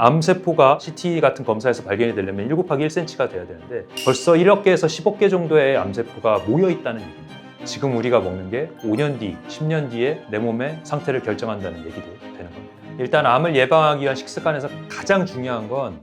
암세포가 CT 같은 검사에서 발견이 되려면 1 곱하기 1cm가 돼야 되는데 벌써 1억 개에서 10억 개 정도의 암세포가 모여 있다는 얘기입니다. 지금 우리가 먹는 게 5년 뒤, 10년 뒤에 내 몸의 상태를 결정한다는 얘기도 되는 겁니다. 일단 암을 예방하기 위한 식습관에서 가장 중요한 건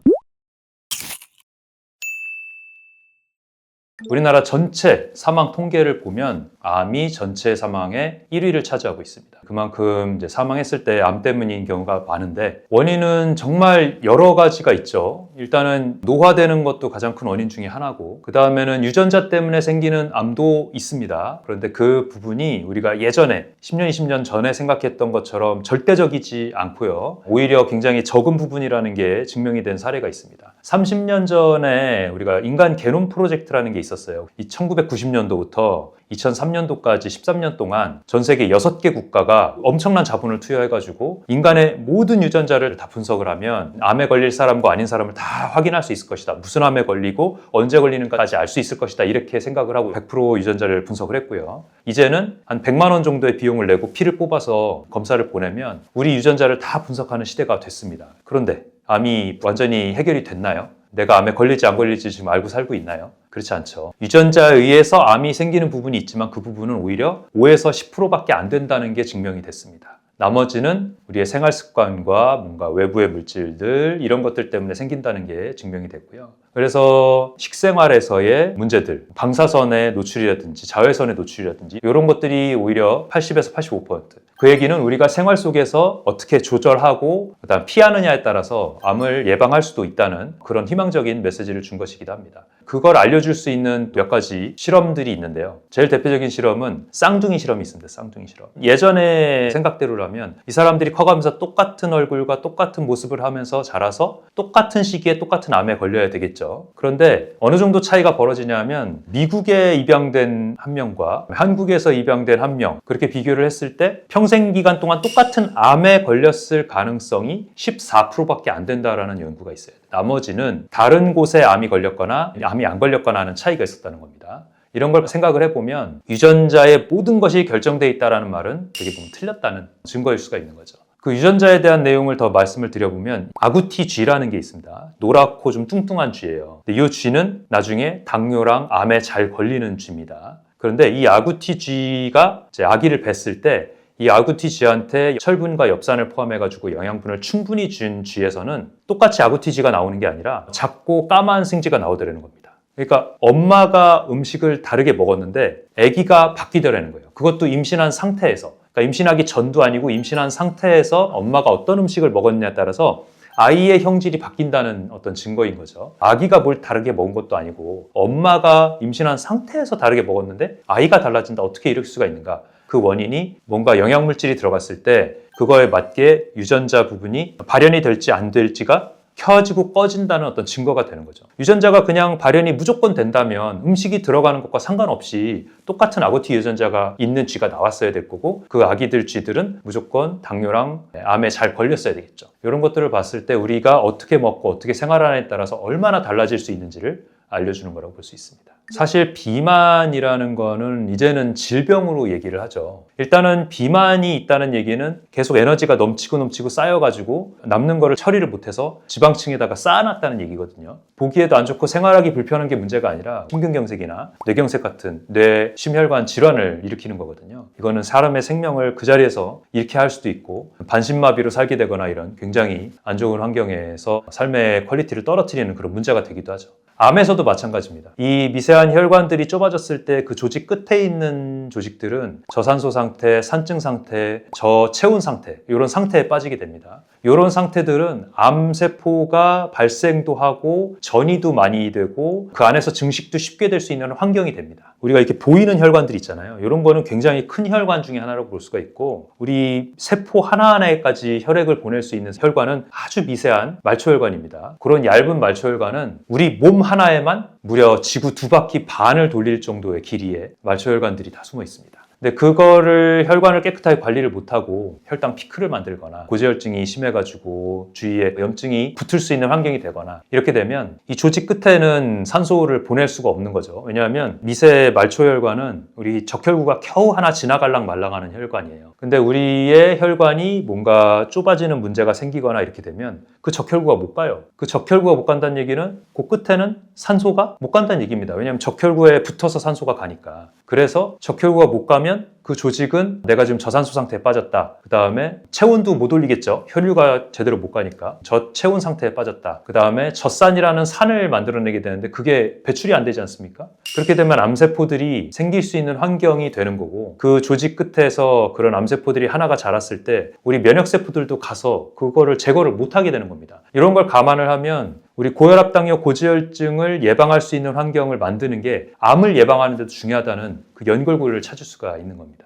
우리나라 전체 사망 통계를 보면 암이 전체 사망의 1위를 차지하고 있습니다. 그만큼 이제 사망했을 때 암 때문인 경우가 많은데 원인은 정말 여러 가지가 있죠. 일단은 노화되는 것도 가장 큰 원인 중에 하나고 그 다음에는 유전자 때문에 생기는 암도 있습니다. 그런데 그 부분이 우리가 예전에 10년, 20년 전에 생각했던 것처럼 절대적이지 않고요. 오히려 굉장히 적은 부분이라는 게 증명이 된 사례가 있습니다. 30년 전에 우리가 인간 게놈 프로젝트라는 게 있었어요. 1990년도부터 2003년도까지 13년 동안 전 세계 6개 국가가 엄청난 자본을 투여해가지고 인간의 모든 유전자를 다 분석을 하면 암에 걸릴 사람과 아닌 사람을 다 확인할 수 있을 것이다. 무슨 암에 걸리고 언제 걸리는가까지 알 수 있을 것이다. 이렇게 생각을 하고 100% 유전자를 분석을 했고요. 이제는 한 100만 원 정도의 비용을 내고 피를 뽑아서 검사를 보내면 우리 유전자를 다 분석하는 시대가 됐습니다. 그런데 암이 완전히 해결이 됐나요? 내가 암에 걸릴지 안 걸릴지 지금 알고 살고 있나요? 그렇지 않죠. 유전자에 의해서 암이 생기는 부분이 있지만 그 부분은 오히려 5에서 10%밖에 안 된다는 게 증명이 됐습니다. 나머지는 우리의 생활 습관과 뭔가 외부의 물질들 이런 것들 때문에 생긴다는 게 증명이 됐고요. 그래서 식생활에서의 문제들, 방사선의 노출이라든지 자외선의 노출이라든지 이런 것들이 오히려 80에서 85%. 그 얘기는 우리가 생활 속에서 어떻게 조절하고 그다음 피하느냐에 따라서 암을 예방할 수도 있다는 그런 희망적인 메시지를 준 것이기도 합니다. 그걸 알려줄 수 있는 몇 가지 실험들이 있는데요. 제일 대표적인 실험은 쌍둥이 실험이 있습니다. 쌍둥이 실험. 예전의 생각대로라면 이 사람들이 커가면서 똑같은 얼굴과 똑같은 모습을 하면서 자라서 똑같은 시기에 똑같은 암에 걸려야 되겠죠. 그런데 어느 정도 차이가 벌어지냐면 미국에 입양된 한 명과 한국에서 입양된 한 명 그렇게 비교를 했을 때 평생 기간 동안 똑같은 암에 걸렸을 가능성이 14%밖에 안 된다라는 연구가 있어요. 나머지는 다른 곳에 암이 걸렸거나 암이 안 걸렸거나 하는 차이가 있었다는 겁니다. 이런 걸 생각을 해보면 유전자의 모든 것이 결정되어 있다는 말은 되게 보면 틀렸다는 증거일 수가 있는 거죠. 그 유전자에 대한 내용을 더 말씀을 드려보면 아구티G라는 게 있습니다. 노랗고 좀 뚱뚱한 쥐예요. 근데 이 쥐는 나중에 당뇨랑 암에 잘 걸리는 쥐입니다. 그런데 이 아구티G가 아기를 뱄을 때 이 아구티쥐한테 철분과 엽산을 포함해가지고 영양분을 충분히 준 쥐에서는 똑같이 아구티쥐가 나오는 게 아니라 작고 까만 생쥐가 나오더라는 겁니다. 그러니까 엄마가 음식을 다르게 먹었는데 아기가 바뀌더라는 거예요. 그것도 임신한 상태에서. 그러니까 임신하기 전도 아니고 임신한 상태에서 엄마가 어떤 음식을 먹었냐에 따라서 아이의 형질이 바뀐다는 어떤 증거인 거죠. 아기가 뭘 다르게 먹은 것도 아니고 엄마가 임신한 상태에서 다르게 먹었는데 아이가 달라진다. 어떻게 이럴 수가 있는가? 그 원인이 뭔가 영양물질이 들어갔을 때 그거에 맞게 유전자 부분이 발현이 될지 안 될지가 켜지고 꺼진다는 어떤 증거가 되는 거죠. 유전자가 그냥 발현이 무조건 된다면 음식이 들어가는 것과 상관없이 똑같은 아구티 유전자가 있는 쥐가 나왔어야 될 거고 그 아기들 쥐들은 무조건 당뇨랑 암에 잘 걸렸어야 되겠죠. 이런 것들을 봤을 때 우리가 어떻게 먹고 어떻게 생활하느냐에 따라서 얼마나 달라질 수 있는지를 알려주는 거라고 볼 수 있습니다. 사실 비만이라는 거는 이제는 질병으로 얘기를 하죠. 일단은 비만이 있다는 얘기는 계속 에너지가 넘치고 쌓여가지고 남는 거를 처리를 못해서 지방층에다가 쌓아놨다는 얘기거든요. 보기에도 안 좋고 생활하기 불편한 게 문제가 아니라 심근경색이나 뇌경색 같은 뇌 심혈관 질환을 일으키는 거거든요. 이거는 사람의 생명을 그 자리에서 잃게 할 수도 있고 반신마비로 살게 되거나 이런 굉장히 안 좋은 환경에서 삶의 퀄리티를 떨어뜨리는 그런 문제가 되기도 하죠. 암에서도 마찬가지입니다. 이 미세한 혈관들이 좁아졌을 때 그 조직 끝에 있는 조직들은 저산소 상태, 산증 상태, 저체온 상태 이런 상태에 빠지게 됩니다. 이런 상태들은 암세포가 발생도 하고 전이도 많이 되고 그 안에서 증식도 쉽게 될 수 있는 환경이 됩니다. 우리가 이렇게 보이는 혈관들 있잖아요. 이런 거는 굉장히 큰 혈관 중에 하나라고 볼 수가 있고 우리 세포 하나하나에까지 혈액을 보낼 수 있는 혈관은 아주 미세한 말초혈관입니다. 그런 얇은 말초혈관은 우리 몸 하나에만 무려 지구 2바퀴 반을 돌릴 정도의 길이의 말초혈관들이 다 숨어 있습니다. 근데 그거를 혈관을 깨끗하게 관리를 못하고 혈당 피크를 만들거나 고지혈증이 심해가지고 주위에 염증이 붙을 수 있는 환경이 되거나 이렇게 되면 이 조직 끝에는 산소를 보낼 수가 없는 거죠. 왜냐하면 미세 말초혈관은 우리 적혈구가 겨우 하나 지나갈랑 말랑하는 혈관이에요. 근데 우리의 혈관이 뭔가 좁아지는 문제가 생기거나 이렇게 되면 그 적혈구가 못 가요. 그 적혈구가 못 간다는 얘기는 그 끝에는 산소가 못 간다는 얘기입니다. 왜냐하면 적혈구에 붙어서 산소가 가니까. 그래서 적혈구가 못 가면 그 조직은 내가 지금 저산소 상태에 빠졌다. 그 다음에 체온도 못 올리겠죠. 혈류가 제대로 못 가니까. 저체온 상태에 빠졌다. 그 다음에 젖산이라는 산을 만들어내게 되는데 그게 배출이 안 되지 않습니까? 그렇게 되면 암세포들이 생길 수 있는 환경이 되는 거고 그 조직 끝에서 그런 암세포들이 하나가 자랐을 때 우리 면역세포들도 가서 그거를 제거를 못하게 되는 겁니다. 이런 걸 감안을 하면 우리 고혈압당뇨 고지혈증을 예방할 수 있는 환경을 만드는 게 암을 예방하는 데도 중요하다는 그 연결고리를 찾을 수가 있는 겁니다.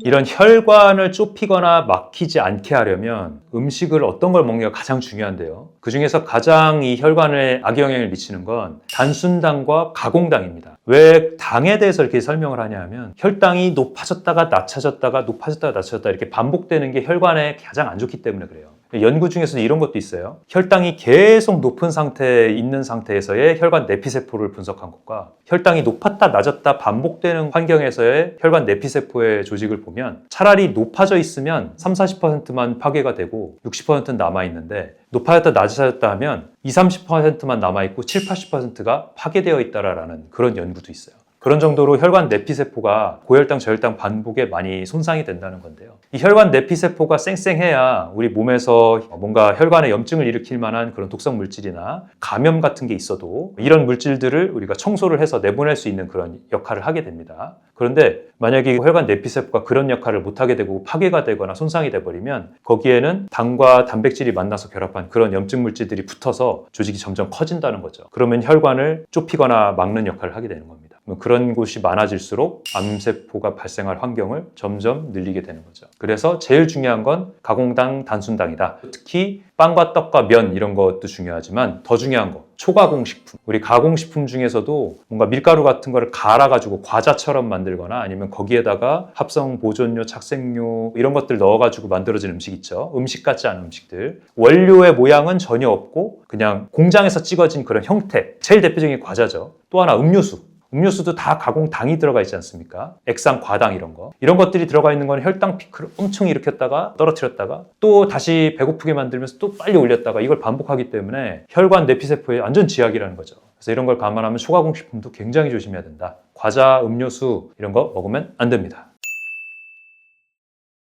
이런 혈관을 좁히거나 막히지 않게 하려면 음식을 어떤 걸 먹는 게 가장 중요한데요. 그 중에서 가장 이 혈관에 악영향을 미치는 건 단순당과 가공당입니다. 왜 당에 대해서 이렇게 설명을 하냐 하면 혈당이 높아졌다가 낮아졌다가 높아졌다가 낮아졌다 이렇게 반복되는 게 혈관에 가장 안 좋기 때문에 그래요. 연구 중에서는 이런 것도 있어요. 혈당이 계속 높은 상태에 있는 상태에서의 혈관 내피세포를 분석한 것과 혈당이 높았다 낮았다 반복되는 환경에서의 혈관 내피세포의 조직을 보면 차라리 높아져 있으면 30-40%만 파괴가 되고 60%는 남아있는데 높아졌다 낮아졌다 하면 20-30%만 남아있고 70-80%가 파괴되어 있다라는 그런 연구도 있어요. 그런 정도로 혈관 내피세포가 고혈당, 저혈당 반복에 많이 손상이 된다는 건데요. 이 혈관 내피세포가 쌩쌩해야 우리 몸에서 뭔가 혈관에 염증을 일으킬 만한 그런 독성 물질이나 감염 같은 게 있어도 이런 물질들을 우리가 청소를 해서 내보낼 수 있는 그런 역할을 하게 됩니다. 그런데 만약에 혈관 내피세포가 그런 역할을 못하게 되고 파괴가 되거나 손상이 돼버리면 거기에는 당과 단백질이 만나서 결합한 그런 염증 물질들이 붙어서 조직이 점점 커진다는 거죠. 그러면 혈관을 좁히거나 막는 역할을 하게 되는 겁니다. 그런 곳이 많아질수록 암세포가 발생할 환경을 점점 늘리게 되는 거죠. 그래서 제일 중요한 건 가공당, 단순당이다. 특히 빵과 떡과 면 이런 것도 중요하지만 더 중요한 거 초가공식품. 우리 가공식품 중에서도 뭔가 밀가루 같은 거를 갈아가지고 과자처럼 만들거나 아니면 거기에다가 합성 보존료, 착색료 이런 것들 넣어가지고 만들어진 음식 있죠. 음식 같지 않은 음식들. 원료의 모양은 전혀 없고 그냥 공장에서 찍어진 그런 형태. 제일 대표적인 과자죠. 또 하나 음료수. 음료수도 다 가공당이 들어가 있지 않습니까? 액상, 과당 이런 거. 이런 것들이 들어가 있는 건 혈당 피크를 엄청 일으켰다가 떨어뜨렸다가 또 다시 배고프게 만들면서 또 빨리 올렸다가 이걸 반복하기 때문에 혈관 내피세포의 완전 지약이라는 거죠. 그래서 이런 걸 감안하면 초가공식품도 굉장히 조심해야 된다. 과자, 음료수 이런 거 먹으면 안 됩니다.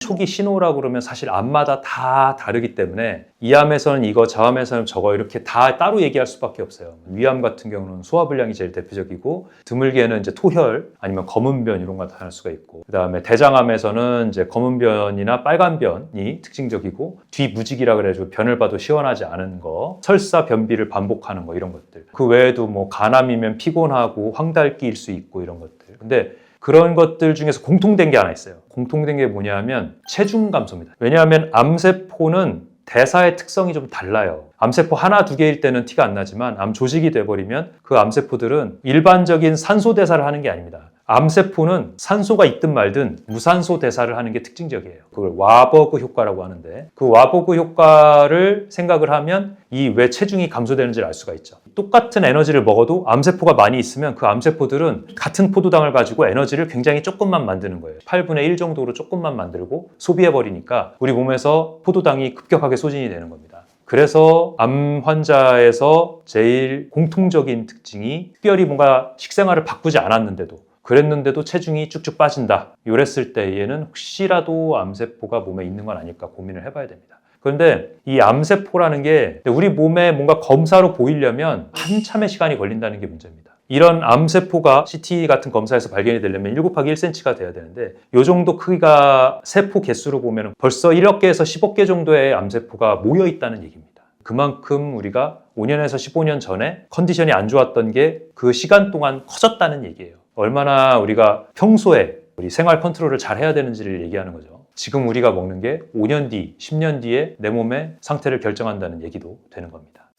초기 신호라고 그러면 사실 암마다 다 다르기 때문에 이 암에서는 이거, 저 암에서는 저거 이렇게 다 따로 얘기할 수밖에 없어요. 위암 같은 경우는 소화불량이 제일 대표적이고 드물게는 이제 토혈 아니면 검은변 이런 거 나타날 수가 있고 그다음에 대장암에서는 이제 검은변이나 빨간변이 특징적이고 뒤무직이라 그래가지고 변을 봐도 시원하지 않은 거, 설사 변비를 반복하는 거 이런 것들. 그 외에도 뭐 간암이면 피곤하고 황달기일 수 있고 이런 것들. 근데 그런 것들 중에서 공통된 게 하나 있어요. 공통된 게 뭐냐면 체중 감소입니다. 왜냐하면 암세포는 대사의 특성이 좀 달라요. 암세포 하나, 두 개일 때는 티가 안 나지만 암 조직이 돼버리면 그 암세포들은 일반적인 산소 대사를 하는 게 아닙니다. 암세포는 산소가 있든 말든 무산소 대사를 하는 게 특징적이에요. 그걸 와버그 효과라고 하는데 그 와버그 효과를 생각을 하면 이 왜 체중이 감소되는지를 알 수가 있죠. 똑같은 에너지를 먹어도 암세포가 많이 있으면 그 암세포들은 같은 포도당을 가지고 에너지를 굉장히 조금만 만드는 거예요. 8분의 1 정도로 조금만 만들고 소비해버리니까 우리 몸에서 포도당이 급격하게 소진이 되는 겁니다. 그래서 암 환자에서 제일 공통적인 특징이 특별히 뭔가 식생활을 바꾸지 않았는데도 그랬는데도 체중이 쭉쭉 빠진다. 이랬을 때에는 혹시라도 암세포가 몸에 있는 건 아닐까 고민을 해봐야 됩니다. 그런데 이 암세포라는 게 우리 몸에 뭔가 검사로 보이려면 한참의 시간이 걸린다는 게 문제입니다. 이런 암세포가 CT 같은 검사에서 발견이 되려면 1 곱하기 1cm가 돼야 되는데 이 정도 크기가 세포 개수로 보면 벌써 1억 개에서 10억 개 정도의 암세포가 모여 있다는 얘기입니다. 그만큼 우리가 5년에서 15년 전에 컨디션이 안 좋았던 게 그 시간 동안 커졌다는 얘기예요. 얼마나 우리가 평소에 우리 생활 컨트롤을 잘 해야 되는지를 얘기하는 거죠. 지금 우리가 먹는 게 5년 뒤, 10년 뒤에 내 몸의 상태를 결정한다는 얘기도 되는 겁니다.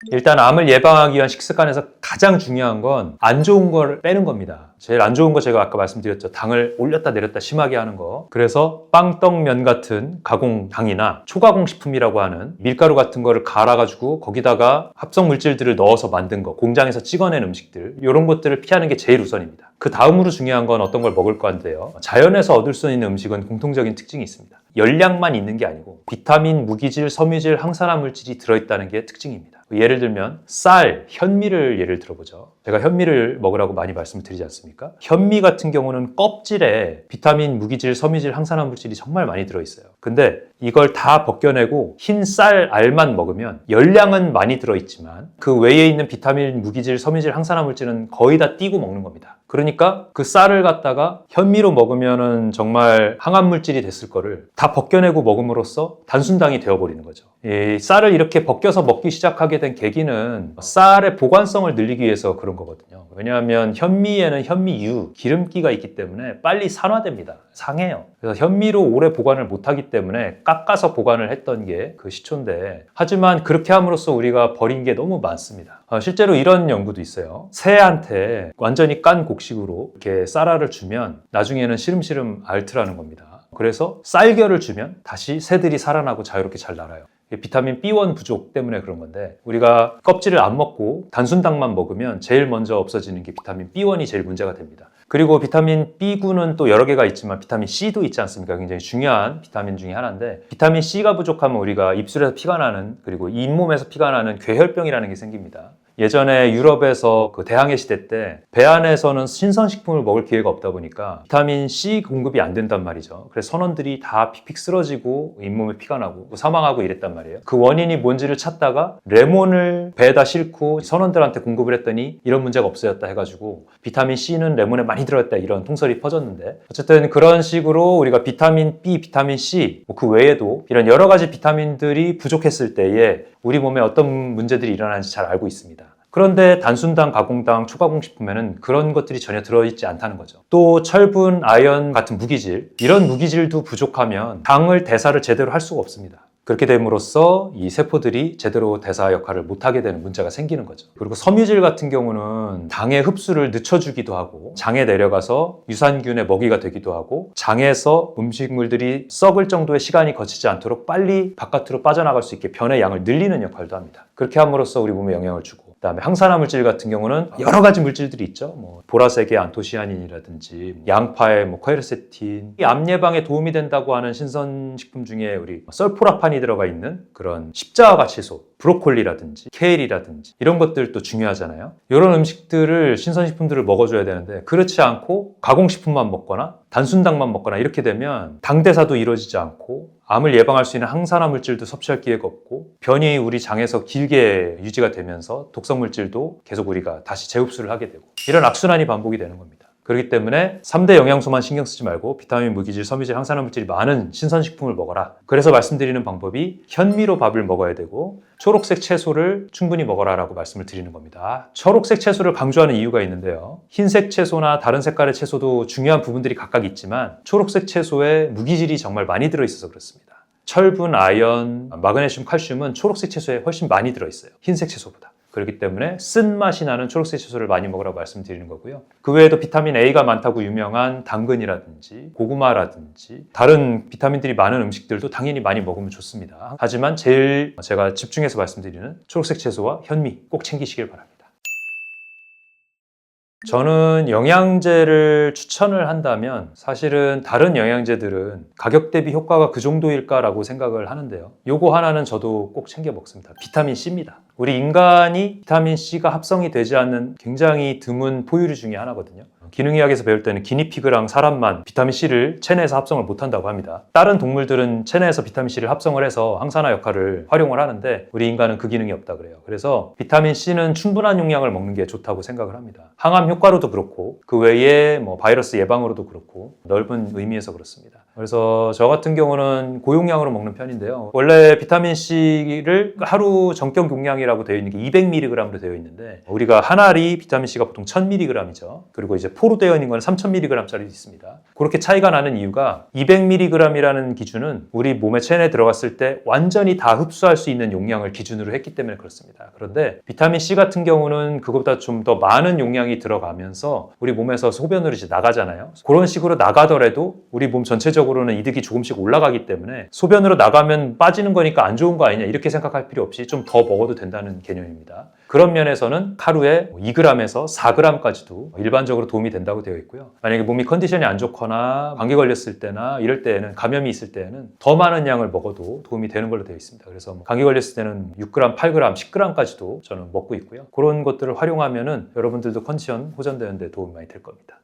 일단 암을 예방하기 위한 식습관에서 가장 중요한 건 안 좋은 걸 빼는 겁니다. 제일 안 좋은 거 제가 아까 말씀드렸죠. 당을 올렸다 내렸다 심하게 하는 거. 그래서 빵, 떡, 면 같은 가공당이나 초가공 식품이라고 하는 밀가루 같은 거를 갈아가지고 거기다가 합성 물질들을 넣어서 만든 거, 공장에서 찍어낸 음식들, 이런 것들을 피하는 게 제일 우선입니다. 그 다음으로 중요한 건 어떤 걸 먹을 건데요. 자연에서 얻을 수 있는 음식은 공통적인 특징이 있습니다. 열량만 있는 게 아니고 비타민, 무기질, 섬유질, 항산화 물질이 들어있다는 게 특징입니다. 예를 들면 쌀, 현미를 예를 들어보죠. 제가 현미를 먹으라고 많이 말씀을 드리지 않습니까? 현미 같은 경우는 껍질에 비타민, 무기질, 섬유질, 항산화 물질이 정말 많이 들어있어요. 근데 이걸 다 벗겨내고 흰 쌀 알만 먹으면 열량은 많이 들어있지만 그 외에 있는 비타민, 무기질, 섬유질, 항산화 물질은 거의 다 띄고 먹는 겁니다. 그러니까 그 쌀을 갖다가 현미로 먹으면은 정말 항암 물질이 됐을 거를 다 벗겨내고 먹음으로써 단순당이 되어버리는 거죠. 이 쌀을 이렇게 벗겨서 먹기 시작하게 된 계기는 쌀의 보관성을 늘리기 위해서 그런 거거든요. 왜냐하면 현미에는 현미유, 기름기가 있기 때문에 빨리 산화됩니다. 상해요. 그래서 현미로 오래 보관을 못하기 때문에 깎아서 보관을 했던 게 그 시초인데, 하지만 그렇게 함으로써 우리가 버린 게 너무 많습니다. 실제로 이런 연구도 있어요. 새한테 완전히 깐 곡식으로 이렇게 쌀알을 주면 나중에는 시름시름 앓더라는 겁니다. 그래서 쌀겨를 주면 다시 새들이 살아나고 자유롭게 잘 날아요. 비타민 B1 부족 때문에 그런 건데, 우리가 껍질을 안 먹고 단순당만 먹으면 제일 먼저 없어지는 게 비타민 B1이 제일 문제가 됩니다. 그리고 비타민 B군은 또 여러 개가 있지만 비타민 C도 있지 않습니까? 굉장히 중요한 비타민 중에 하나인데, 비타민 C가 부족하면 우리가 입술에서 피가 나는, 그리고 잇몸에서 피가 나는 괴혈병이라는 게 생깁니다. 예전에 유럽에서 그 대항해 시대 때 배 안에서는 신선식품을 먹을 기회가 없다 보니까 비타민 C 공급이 안 된단 말이죠. 그래서 선원들이 다 픽픽 쓰러지고 잇몸에 피가 나고 사망하고 이랬단 말이에요. 그 원인이 뭔지를 찾다가 레몬을 배에다 싣고 선원들한테 공급을 했더니 이런 문제가 없어졌다 해가지고 비타민 C는 레몬에 많이 들어있다, 이런 통설이 퍼졌는데, 어쨌든 그런 식으로 우리가 비타민 B, 비타민 C, 그 외에도 이런 여러 가지 비타민들이 부족했을 때에 우리 몸에 어떤 문제들이 일어나는지 잘 알고 있습니다. 그런데 단순당, 가공당, 초가공 식품에는 그런 것들이 전혀 들어있지 않다는 거죠. 또 철분, 아연 같은 무기질, 이런 무기질도 부족하면 당을 대사를 제대로 할 수가 없습니다. 그렇게 됨으로써 이 세포들이 제대로 대사 역할을 못하게 되는 문제가 생기는 거죠. 그리고 섬유질 같은 경우는 당의 흡수를 늦춰주기도 하고 장에 내려가서 유산균의 먹이가 되기도 하고 장에서 음식물들이 썩을 정도의 시간이 거치지 않도록 빨리 바깥으로 빠져나갈 수 있게 변의 양을 늘리는 역할도 합니다. 그렇게 함으로써 우리 몸에 영향을 주고, 그다음에 항산화 물질 같은 경우는 여러 가지 물질들이 있죠. 보라색의 안토시아닌이라든지 양파의 퀘르세틴, 이 암 예방에 도움이 된다고 하는 신선식품 중에 우리 설포라판이 들어가 있는 그런 십자가 채소, 브로콜리라든지 케일이라든지 이런 것들도 중요하잖아요. 이런 음식들을, 신선식품들을 먹어줘야 되는데, 그렇지 않고 가공식품만 먹거나 단순당만 먹거나 이렇게 되면 당대사도 이루어지지 않고 암을 예방할 수 있는 항산화 물질도 섭취할 기회가 없고 변이 우리 장에서 길게 유지가 되면서 독성 물질도 계속 우리가 다시 재흡수를 하게 되고, 이런 악순환이 반복이 되는 겁니다. 그렇기 때문에 3대 영양소만 신경 쓰지 말고 비타민, 무기질, 섬유질, 항산화 물질이 많은 신선식품을 먹어라. 그래서 말씀드리는 방법이 현미로 밥을 먹어야 되고 초록색 채소를 충분히 먹어라 라고 말씀을 드리는 겁니다. 초록색 채소를 강조하는 이유가 있는데요. 흰색 채소나 다른 색깔의 채소도 중요한 부분들이 각각 있지만 초록색 채소에 무기질이 정말 많이 들어있어서 그렇습니다. 철분, 아연, 마그네슘, 칼슘은 초록색 채소에 훨씬 많이 들어있어요. 흰색 채소보다. 그렇기 때문에 쓴맛이 나는 초록색 채소를 많이 먹으라고 말씀드리는 거고요. 그 외에도 비타민 A가 많다고 유명한 당근이라든지 고구마라든지 다른 비타민들이 많은 음식들도 당연히 많이 먹으면 좋습니다. 하지만 제일 제가 집중해서 말씀드리는 초록색 채소와 현미 꼭 챙기시길 바랍니다. 저는 영양제를 추천을 한다면 사실은 다른 영양제들은 가격 대비 효과가 그 정도일까라고 생각을 하는데요. 요거 하나는 저도 꼭 챙겨 먹습니다. 비타민 C입니다. 우리 인간이 비타민 C가 합성이 되지 않는 굉장히 드문 포유류 중에 하나거든요. 기능의학에서 배울 때는 기니피그랑 사람만 비타민 C를 체내에서 합성을 못한다고 합니다. 다른 동물들은 체내에서 비타민 C를 합성을 해서 항산화 역할을 활용을 하는데 우리 인간은 그 기능이 없다 그래요. 그래서 비타민 C는 충분한 용량을 먹는 게 좋다고 생각을 합니다. 항암 효과로도 그렇고 그 외에 바이러스 예방으로도 그렇고 넓은 의미에서 그렇습니다. 그래서 저 같은 경우는 고용량으로 먹는 편인데요. 원래 비타민 C를 하루 정격 용량이라고 함량이라고 되어 있는 게 200mg으로 되어 있는데 우리가 한 알이 비타민C가 보통 1000mg이죠. 그리고 이제 포로 되어 있는 건 3000mg짜리도 있습니다. 그렇게 차이가 나는 이유가 200mg이라는 기준은 우리 몸의 체내에 들어갔을 때 완전히 다 흡수할 수 있는 용량을 기준으로 했기 때문에 그렇습니다. 그런데 비타민C 같은 경우는 그것보다 좀 더 많은 용량이 들어가면서 우리 몸에서 소변으로 이제 나가잖아요. 그런 식으로 나가더라도 우리 몸 전체적으로는 이득이 조금씩 올라가기 때문에 소변으로 나가면 빠지는 거니까 안 좋은 거 아니냐 이렇게 생각할 필요 없이 좀 더 먹어도 된다는 개념입니다. 그런 면에서는 하루에 2g에서 4g까지도 일반적으로 도움이 된다고 되어 있고요. 만약에 몸이 컨디션이 안 좋거나 감기 걸렸을 때나 이럴 때에는 감염이 있을 때에는 더 많은 양을 먹어도 도움이 되는 걸로 되어 있습니다. 그래서 감기 걸렸을 때는 6g, 8g, 10g까지도 저는 먹고 있고요. 그런 것들을 활용하면은 여러분들도 컨디션 호전되는 데 도움이 많이 될 겁니다.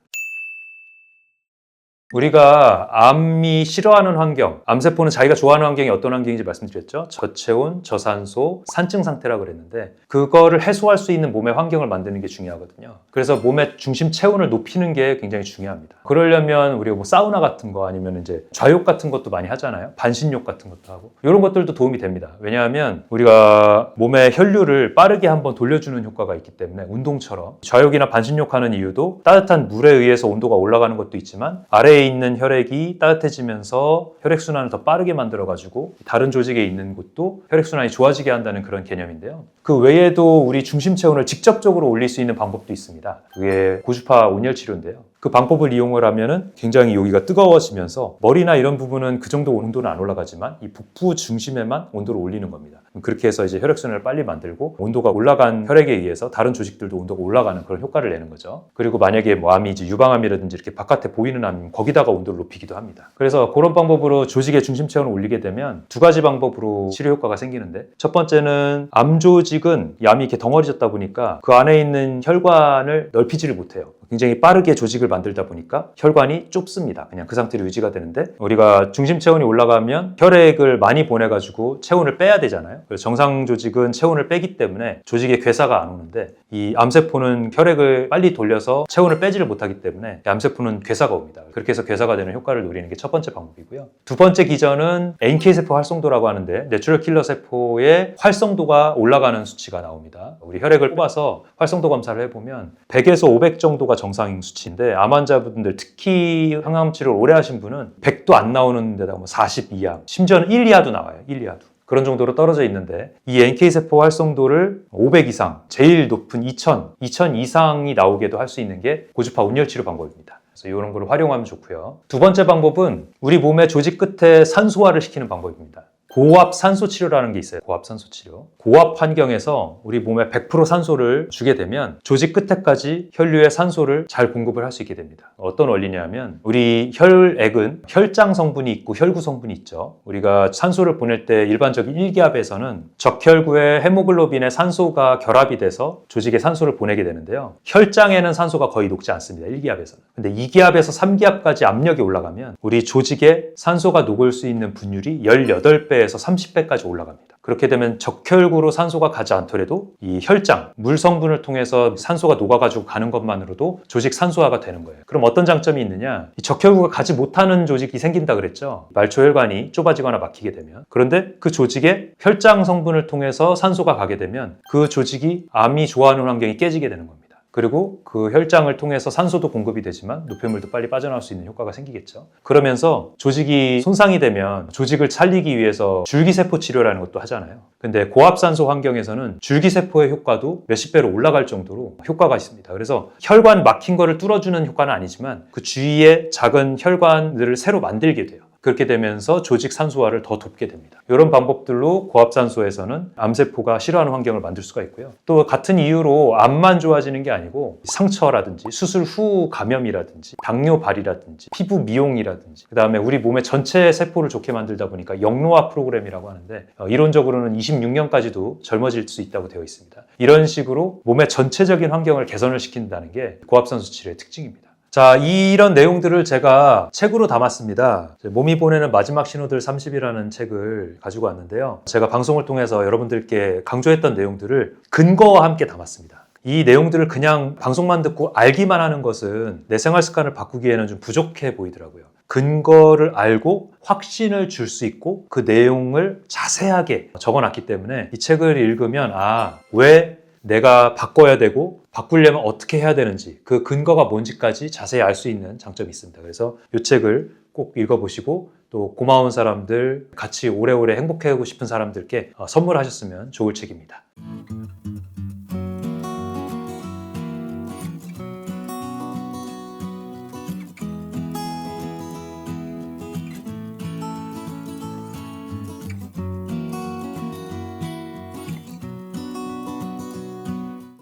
우리가 암이 싫어하는 환경, 암세포는 자기가 좋아하는 환경이 어떤 환경인지 말씀드렸죠. 저체온, 저산소, 산증 상태라고 그랬는데 그거를 해소할 수 있는 몸의 환경을 만드는 게 중요하거든요. 그래서 몸의 중심 체온을 높이는 게 굉장히 중요합니다. 그러려면 우리가 뭐 사우나 같은 거 아니면 이제 좌욕 같은 것도 많이 하잖아요. 반신욕 같은 것도 하고 이런 것들도 도움이 됩니다. 왜냐하면 우리가 몸의 혈류를 빠르게 한번 돌려주는 효과가 있기 때문에 운동처럼 좌욕이나 반신욕 하는 이유도 따뜻한 물에 의해서 온도가 올라가는 것도 있지만 아래에 있는 혈액이 따뜻해지면서 혈액순환을 더 빠르게 만들어가지고 다른 조직에 있는 곳도 혈액순환이 좋아지게 한다는 그런 개념인데요. 그 외에도 우리 중심 체온을 직접적으로 올릴 수 있는 방법도 있습니다. 그게 고주파 온열 치료인데요. 그 방법을 이용을 하면은 굉장히 여기가 뜨거워지면서 머리나 이런 부분은 그 정도 온도는 안 올라가지만 이 북부 중심에만 온도를 올리는 겁니다. 그렇게 해서 이제 혈액순환을 빨리 만들고 온도가 올라간 혈액에 의해서 다른 조직들도 온도가 올라가는 그런 효과를 내는 거죠. 그리고 만약에 뭐 암이 이제 유방암이라든지 이렇게 바깥에 보이는 암이면 거기다가 온도를 높이기도 합니다. 그래서 그런 방법으로 조직의 중심 체온을 올리게 되면 두 가지 방법으로 치료 효과가 생기는데 첫 번째는 암 조직은 이 암이 이렇게 덩어리졌다 보니까 그 안에 있는 혈관을 넓히지를 못해요. 굉장히 빠르게 조직을 만들다 보니까 혈관이 좁습니다. 그냥 그 상태로 유지가 되는데 우리가 중심 체온이 올라가면 혈액을 많이 보내가지고 체온을 빼야 되잖아요. 그래서 정상 조직은 체온을 빼기 때문에 조직에 괴사가 안 오는데 이 암세포는 혈액을 빨리 돌려서 체온을 빼지를 못하기 때문에 암세포는 괴사가 옵니다. 그렇게 해서 괴사가 되는 효과를 노리는 게 첫 번째 방법이고요. 두 번째 기전은 NK세포 활성도라고 하는데 내추럴 킬러 세포의 활성도가 올라가는 수치가 나옵니다. 우리 혈액을 뽑아서 활성도 검사를 해보면 100에서 500 정도가 정상 수치인데 암 환자분들 특히 항암 치료를 오래 하신 분은 100도 안 나오는 데다가 뭐 40 이하, 심지어는 1 이하도 나와요. 1 이하도. 그런 정도로 떨어져 있는데 이 NK세포 활성도를 500 이상, 제일 높은 2000 이상이 나오게도 할 수 있는 게 고주파 온열 치료 방법입니다. 그래서 이런 걸 활용하면 좋고요. 두 번째 방법은 우리 몸의 조직 끝에 산소화를 시키는 방법입니다. 고압 산소 치료라는 게 있어요. 고압 산소 치료. 고압 환경에서 우리 몸에 100% 산소를 주게 되면 조직 끝에까지 혈류의 산소를 잘 공급을 할 수 있게 됩니다. 어떤 원리냐면 우리 혈액은 혈장 성분이 있고 혈구 성분이 있죠. 우리가 산소를 보낼 때 일반적인 1기압에서는 적혈구의 헤모글로빈에 산소가 결합이 돼서 조직에 산소를 보내게 되는데요. 혈장에는 산소가 거의 녹지 않습니다. 1기압에서는. 근데 2기압에서 3기압까지 압력이 올라가면 우리 조직에 산소가 녹을 수 있는 분율이 18배 에서 30배까지 올라갑니다. 그렇게 되면 적혈구로 산소가 가지 않더라도 이 혈장, 물 성분을 통해서 산소가 녹아가지고 가는 것만으로도 조직 산소화가 되는 거예요. 그럼 어떤 장점이 있느냐? 이 적혈구가 가지 못하는 조직이 생긴다 그랬죠. 말초혈관이 좁아지거나 막히게 되면. 그런데 그 조직에 혈장 성분을 통해서 산소가 가게 되면 그 조직이 암이 좋아하는 환경이 깨지게 되는 겁니다. 그리고 그 혈장을 통해서 산소도 공급이 되지만 노폐물도 빨리 빠져나올 수 있는 효과가 생기겠죠. 그러면서 조직이 손상이 되면 조직을 살리기 위해서 줄기세포 치료라는 것도 하잖아요. 근데 고압산소 환경에서는 줄기세포의 효과도 몇십 배로 올라갈 정도로 효과가 있습니다. 그래서 혈관 막힌 거를 뚫어주는 효과는 아니지만 그 주위에 작은 혈관들을 새로 만들게 돼요. 그렇게 되면서 조직 산소화를 더 돕게 됩니다. 이런 방법들로 고압산소에서는 암세포가 싫어하는 환경을 만들 수가 있고요. 또 같은 이유로 암만 좋아지는 게 아니고 상처라든지 수술 후 감염이라든지 당뇨 발이라든지 피부 미용이라든지 그다음에 우리 몸의 전체 세포를 좋게 만들다 보니까 영로화 프로그램이라고 하는데 이론적으로는 26년까지도 젊어질 수 있다고 되어 있습니다. 이런 식으로 몸의 전체적인 환경을 개선을 시킨다는 게 고압산소 치료의 특징입니다. 자, 이런 내용들을 제가 책으로 담았습니다. 몸이 보내는 마지막 신호들 30이라는 책을 가지고 왔는데요. 제가 방송을 통해서 여러분들께 강조했던 내용들을 근거와 함께 담았습니다. 이 내용들을 그냥 방송만 듣고 알기만 하는 것은 내 생활 습관을 바꾸기에는 좀 부족해 보이더라고요. 근거를 알고 확신을 줄 수 있고 그 내용을 자세하게 적어놨기 때문에 이 책을 읽으면 왜 내가 바꿔야 되고 바꾸려면 어떻게 해야 되는지 그 근거가 뭔지까지 자세히 알 수 있는 장점이 있습니다. 그래서 이 책을 꼭 읽어보시고 또 고마운 사람들, 같이 오래오래 행복해하고 싶은 사람들께 선물하셨으면 좋을 책입니다.